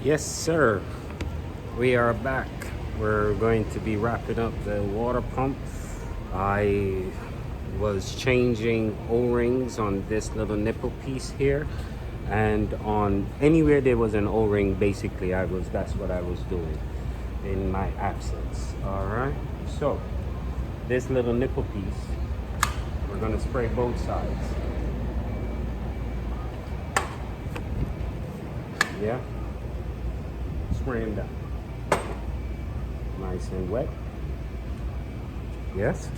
Yes, sir. We are back. We're going to be wrapping up the water pump. I was changing O-rings on this little nipple piece here, and on anywhere there was an O-ring, basically that's what I was doing in my absence. All right. So this little nipple piece, we're gonna spray both sides. Yeah. Spray them down. Nice and wet. Yes?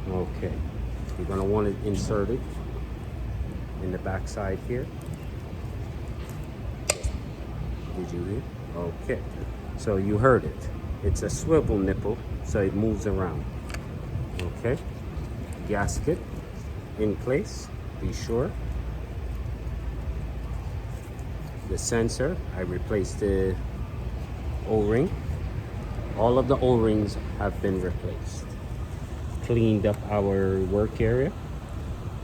Okay. You're going to want it inserted in the back side here. Did you hear? Okay. So you heard it. It's a swivel nipple, so it moves around. Okay. Gasket in place. Be sure. The sensor, I replaced the O-ring. All of the O-rings have been replaced. Cleaned up our work area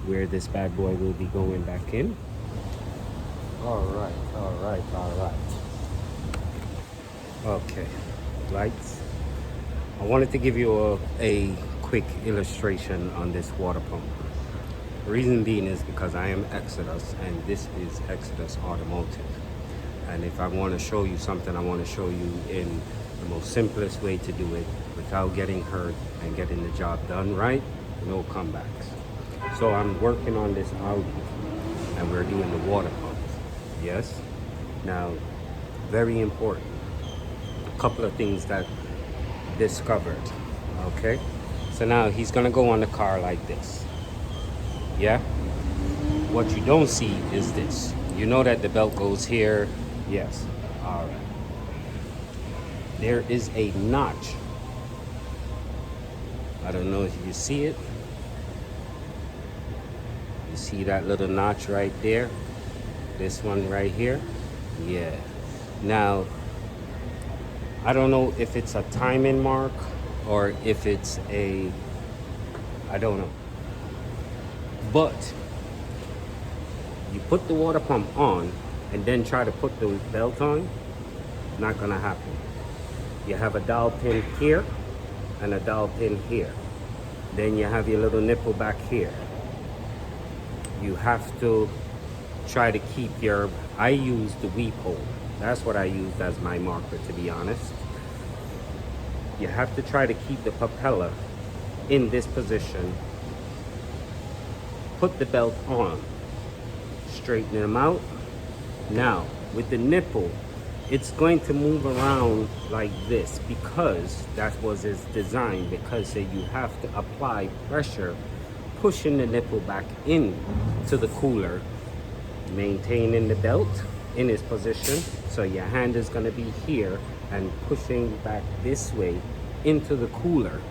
where this bad boy will be going back in. All right. Okay, lights. I wanted to give you a quick illustration on this water pump. The reason being is because I am Exodus and this is Exodus Automotive. And if I want to show you something, I want to show you in the most simplest way to do it without getting hurt and getting the job done right, no comebacks. So I'm working on this Audi and we're doing the water pump. Yes? Now, very important. A couple of things that discovered. Okay? So now he's going to go on the car like this. Yeah? What you don't see is this. You know that the belt goes here. Yes. All right. There is a notch. I don't know if you see it. You see that little notch right there? This one right here? Yeah. Now, I don't know if it's a timing mark or if it's I don't know. But you put the water pump on and then try to put the belt on, not gonna happen. You have a dowel pin here and a dowel pin here. Then you have your little nipple back here. You have to try to keep I use the weep hole. That's what I used as my marker, to be honest. You have to try to keep the propeller in this position. Put the belt on, straighten them out. Now, with the nipple, it's going to move around like this because that was its design, because you have to apply pressure, pushing the nipple back in to the cooler, maintaining the belt in its position. So your hand is going to be here and pushing back this way into the cooler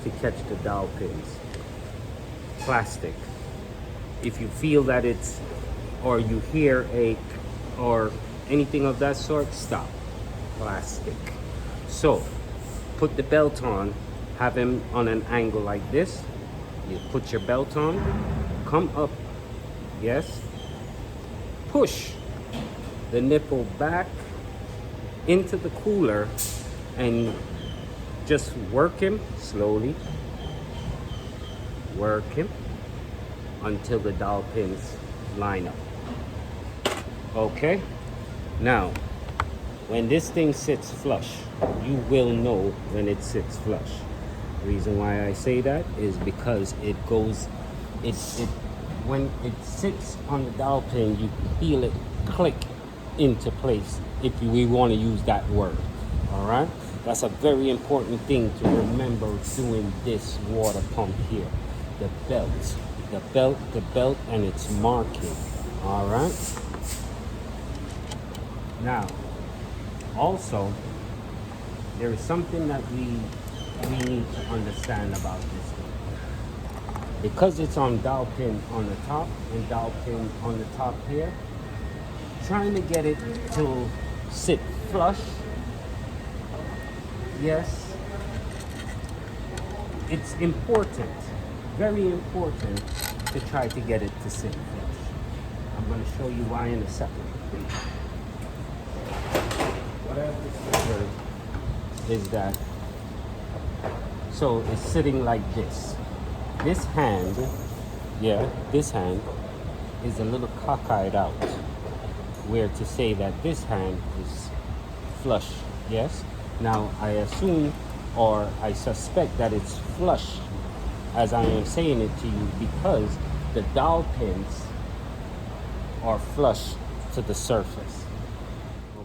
to catch the dowel pins. Plastic. If you feel that it's, or you hear or anything of that sort, stop. Plastic. So put the belt on, have him on an angle like this. You put your belt on, come up, yes, push the nipple back into the cooler and just work him slowly. Work him until the dowel pins line up. Okay? Now, when this thing sits flush, you will know when it sits flush. The reason why I say that is because it goes, when it sits on the dowel pin, you feel it click into place, if we want to use that word. All right? That's a very important thing to remember doing this water pump here. The belt, and its marking. All right? Now, also, there is something that we need to understand about this thing. Because it's on dowel pin on the top and dowel pin on the top here, trying to get it to sit flush, yes, it's important, very important to try to get it to sit flush. I'm going to show you why in a second. What I've discovered is that, so it's sitting like this. This hand, this hand is a little cockeyed out, where to say that this hand is flush, yes? Now, I assume or I suspect that it's flush as I am saying it to you because the dowel pins are flush to the surface.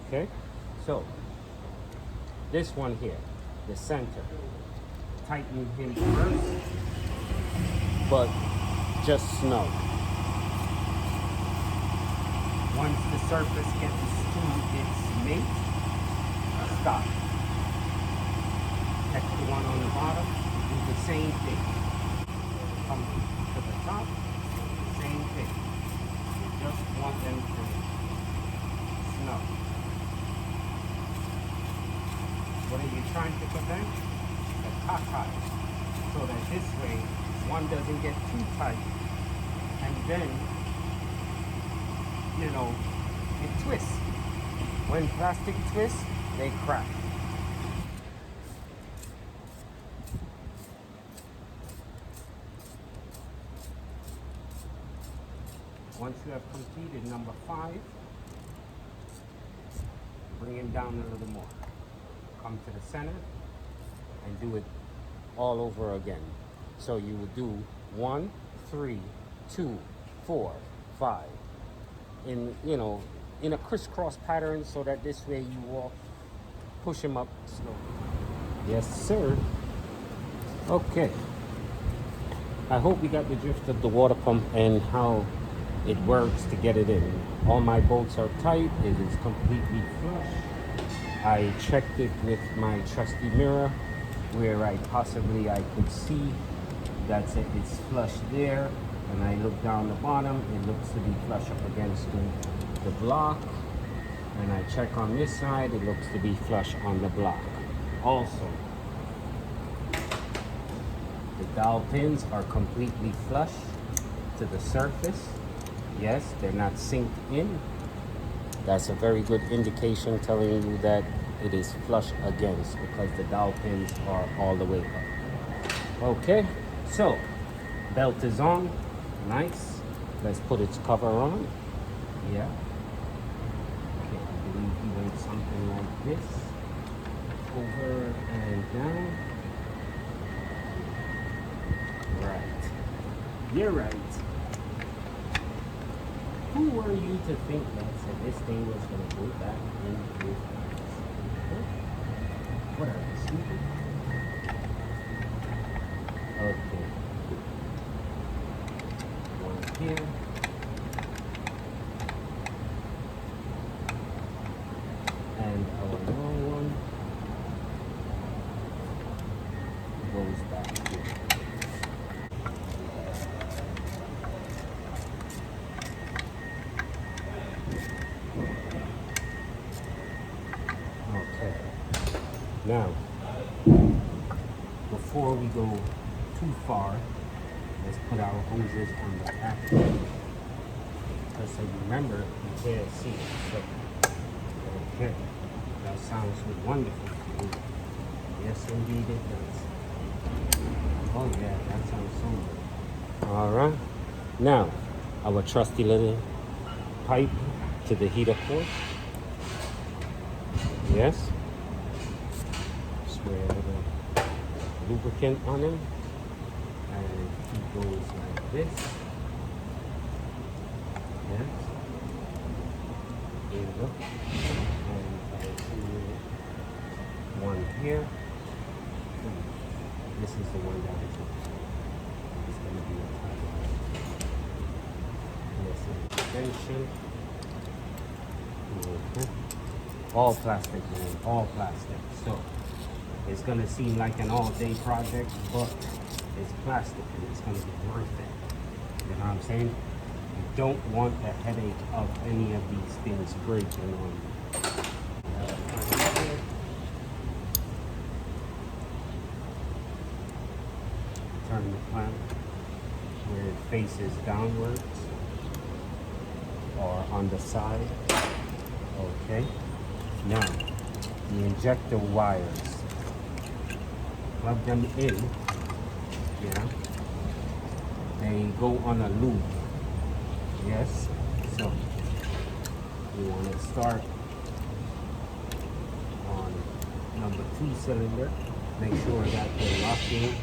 Okay? So, this one here, the center, tighten him first, but just snug. Once the surface gets to its mate, stop. Catch the one on the bottom, do the same thing. Come to the top, same thing. Just want them to snug. What are you trying to prevent? The cockeye. So that this way, one doesn't get too tight, and then, you know, it twists. When plastic twists, they crack. Once you have completed number 5, bring him down a little more. Come to the center and do it all over again. So you would do 1, 3, 2, 4, 5. In, you know, in a crisscross pattern so that this way you walk, push him up slowly. Yes, sir. Okay. I hope you got the drift of the water pump and how it works to get it in. All my bolts are tight. It is completely flush. I checked it with my trusty mirror where I could see that's it, it's flush there. When I look down the bottom, it looks to be flush up against the block. And I check on this side, it looks to be flush on the block. Also, the dowel pins are completely flush to the surface. Yes, they're not synced in. That's a very good indication telling you that it is flush against because the dowel pins are all the way up. Okay, so belt is on. Nice. Let's put its cover on. Yeah. Okay, I believe he went something like this. Over and down. Right. You're right. Who were you to think that said this thing was going to go back in with us? What are you, stupid? Okay. One here. And our long one goes back here. Okay. Now, before we go too far, let's put our hoses on the back. Because So remember, you can't see it. So, okay. That sounds wonderful to me. Yes, indeed it does. Oh yeah, that sounds so good. All right. Now, our trusty little pipe to the heater port. Yes. Spray a little lubricant on him. And he goes like this. Yes. There you go. And I see one here. This is the one that is going to be a tight. Yes, extension. All plastic, man. All plastic. So it's going to seem like an all-day project, but it's plastic and it's going to be worth it. You know what I'm saying? You don't want a headache of any of these things breaking on you. Turn the clamp where it faces downwards or on the side. Okay. Now, the injector wires. Plug them in. Yeah. They go on a loop. Yes. So you want to start on number 2 cylinder. Make sure that the locking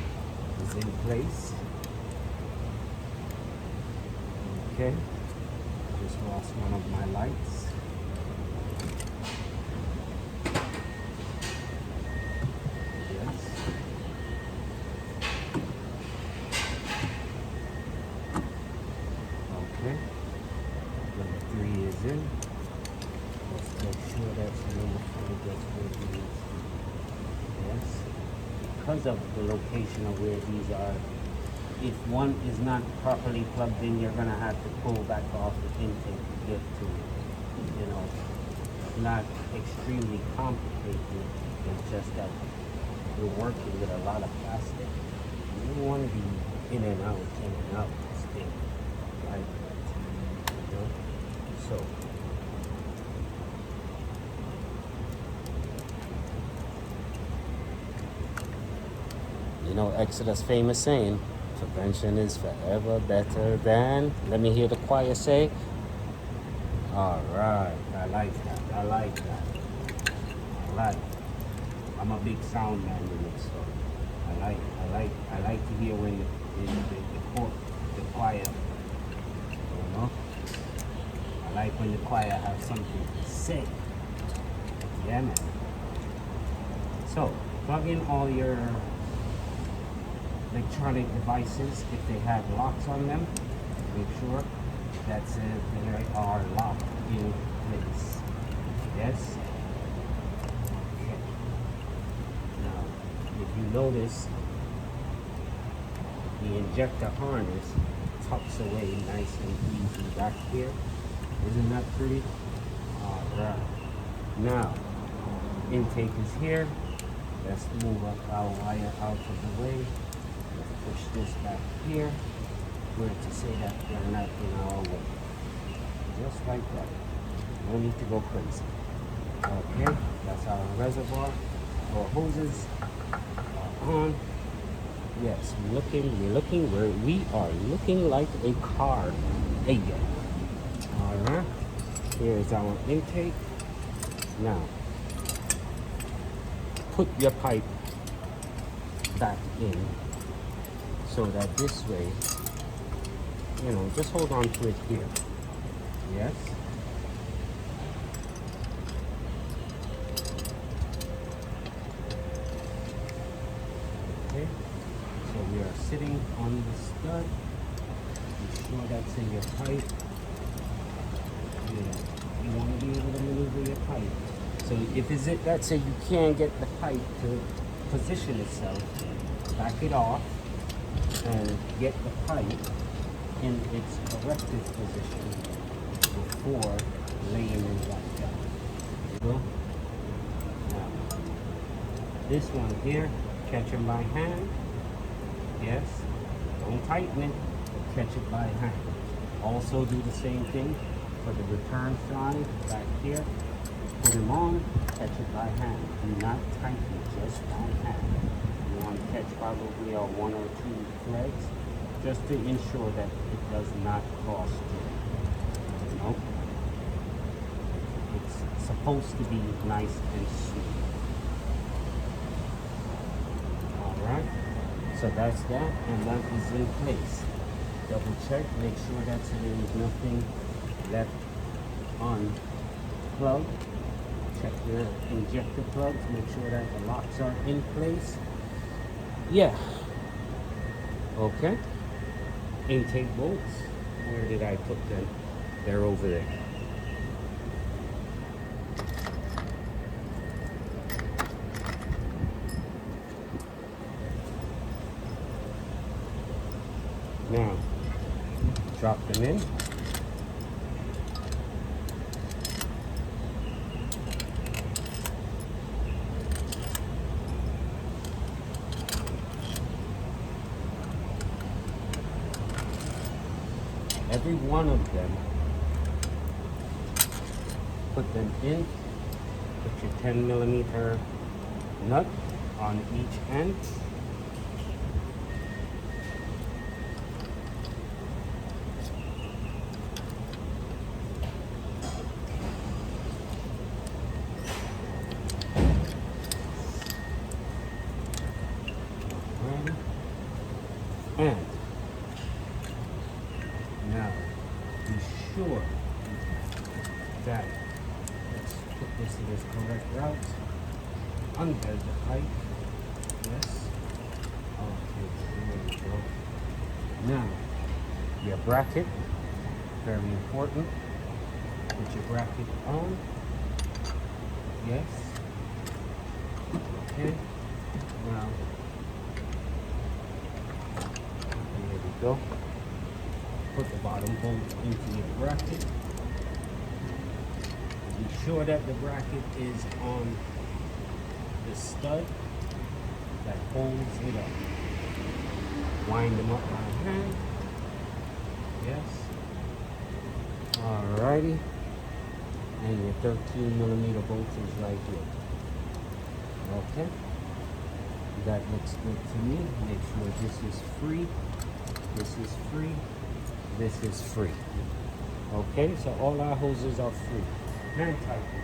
is in place. Okay. Just lost one of my lights. Yes. Okay. Number 3 is in. Let's make sure that's number 4 gets where it needs to. Yes. Because of the location of where these are, if one is not properly plugged in, you're going to have to pull back off the intake to get to it. You know, not extremely complicated. It's just that we're working with a lot of plastic. You don't want to be in and out, still. Right? You know? So, you know, Exodus famous saying, prevention is forever better than, let me hear the choir say, all right, I like that, I like that, I like it. I'm a big sound man in it, so I like to hear when the choir, you know, I like when the choir have something to say, yeah man. So, plug in all your electronic devices. If they have locks on them, make sure that's it, they are locked in place. Yes. Okay. Now, if you notice, the injector harness tucks away nice and easy back here. Isn't that pretty? All right. Now, intake is here. Let's move up our wire out of the way. Push this back here, where to say that they're not in our way. Just like that. No need to go crazy. Okay, that's our reservoir. Our hoses are on. Yes, we are looking like a car. Hey, alright. Here's our intake. Now, put your pipe back in. So that this way, you know, just hold on to it here. Yes. Okay. So we are sitting on the stud. Be sure that's in your pipe. You want to be able to maneuver your pipe. So if is it, let's say you can't get the pipe to position itself, back it off. And get the pipe in its corrective position before laying it back down. You know? Now, this one here, catch it by hand. Yes, don't tighten it, but catch it by hand. Also do the same thing for the return side back here. Put them on, catch it by hand. Do not tighten, just by hand. You want to catch probably one or two threads just to ensure that it does not cross through. You know? It's supposed to be nice and smooth. Alright, so that's that, and that is in place. Double check, make sure that there is nothing left unplugged. Check your injector plugs, make sure that the locks are in place. Yeah. Okay. Intake bolts. Where did I put them? They're over there. Now, drop them in. Every one of them, put them in, put your 10mm nut on each end. And now be sure that, let's put this in its correct route, under the pipe. Yes. Okay, there we go. Now, your bracket, very important. Put your bracket on. Yes. Okay. Now, there we go. Put the bottom bolt into your bracket. Be sure that the bracket is on the stud that holds it up. Wind them up by hand. Yes. Alrighty. And your 13mm bolt is right here. Okay. That looks good to me. Make sure this is free. This is free. This is free. Okay, so all our hoses are free. Hand tighten.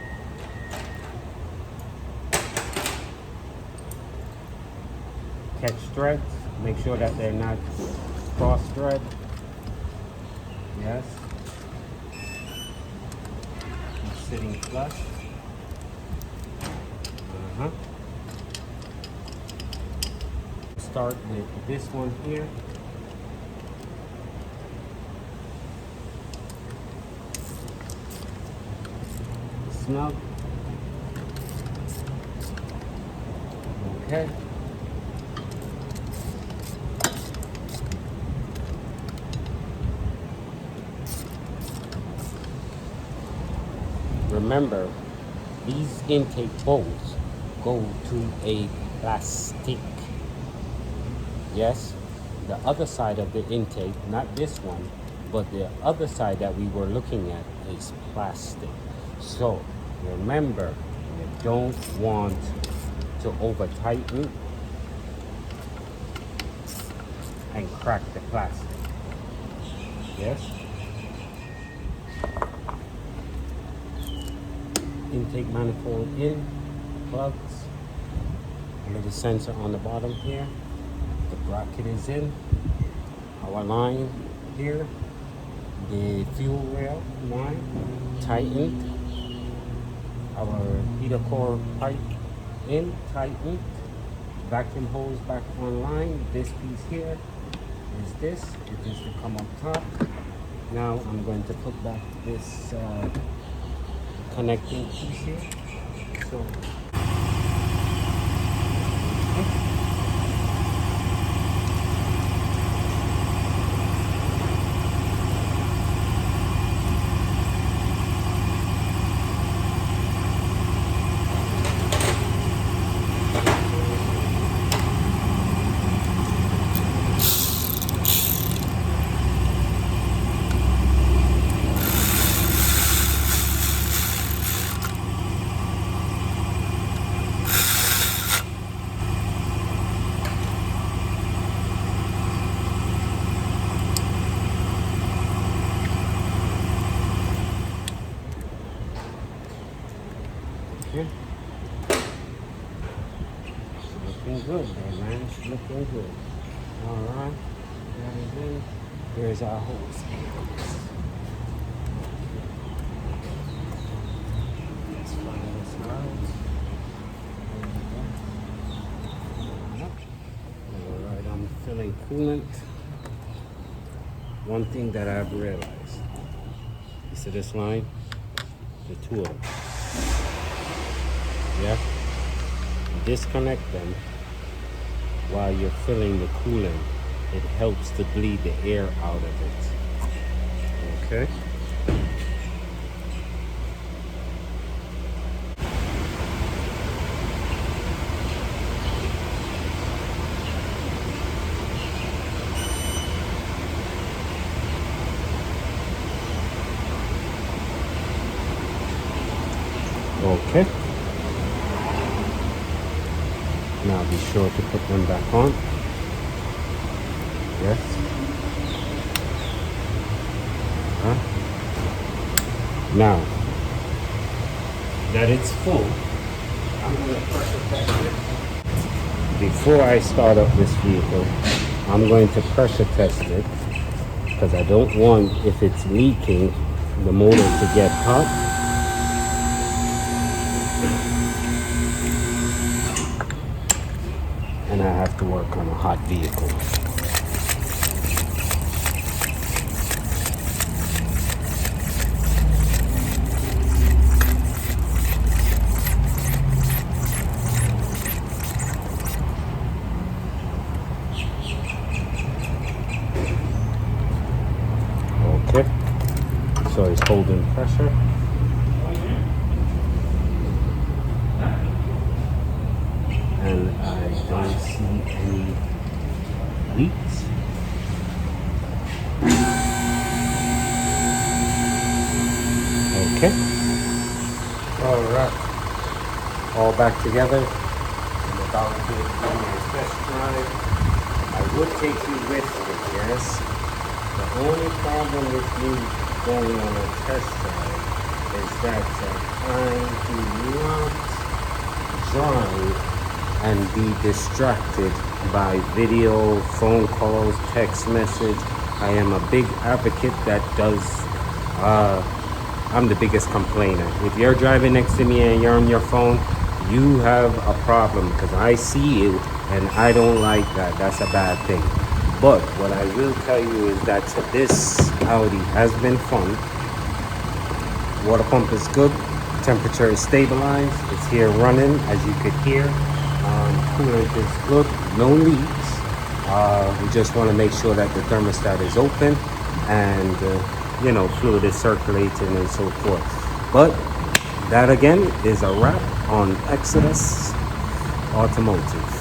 Catch threads. Make sure that they're not cross thread. Yes. Keep sitting flush. Start with this one here. Snug. Okay. Remember, these intake bolts go to a plastic. Yes, the other side of the intake, not this one, but the other side that we were looking at is plastic. So remember, you don't want to over tighten and crack the plastic. Yes. Intake manifold in, plugs, a little sensor on the bottom here. The bracket is in, our line here, the fuel rail line tightened, our heater core pipe in, tightened, vacuum hose back online. This piece here is this, it is to come up top. Now I'm going to put back this connecting piece here. So Okay. It's looking good there, man. It's looking good. Alright. That is in. Here's our hose. Let's find this out. Alright, I'm filling coolant. One thing that I've realized. You see this line? The two of them. Yeah? Disconnect them while you're filling the coolant. It helps to bleed the air out of it. Okay? Okay. Now be sure to put them back on. Yes. Now that it's full, I'm going to pressure test it. Before I start up this vehicle, I'm going to pressure test it because I don't want, if it's leaking, the motor to get hot. And I have to work on a hot vehicle. Okay, so it's holding pressure. And I don't see any leaks. Okay. All right. All back together. I'm about to do my test drive. I would take you with me, yes. The only problem with me going on a test drive is that I do not drive and be distracted by video, phone calls, text message. I am a big advocate that does, I'm the biggest complainer. If you're driving next to me and you're on your phone, you have a problem because I see you and I don't like that. That's a bad thing. But what I will tell you is that this Audi has been fun. Water pump is good. Temperature is stabilized. It's here running, as you could hear. Coolant is good, no leaks. We just want to make sure that the thermostat is open and fluid is circulating and so forth. But that again is a wrap on Exodus Automotive.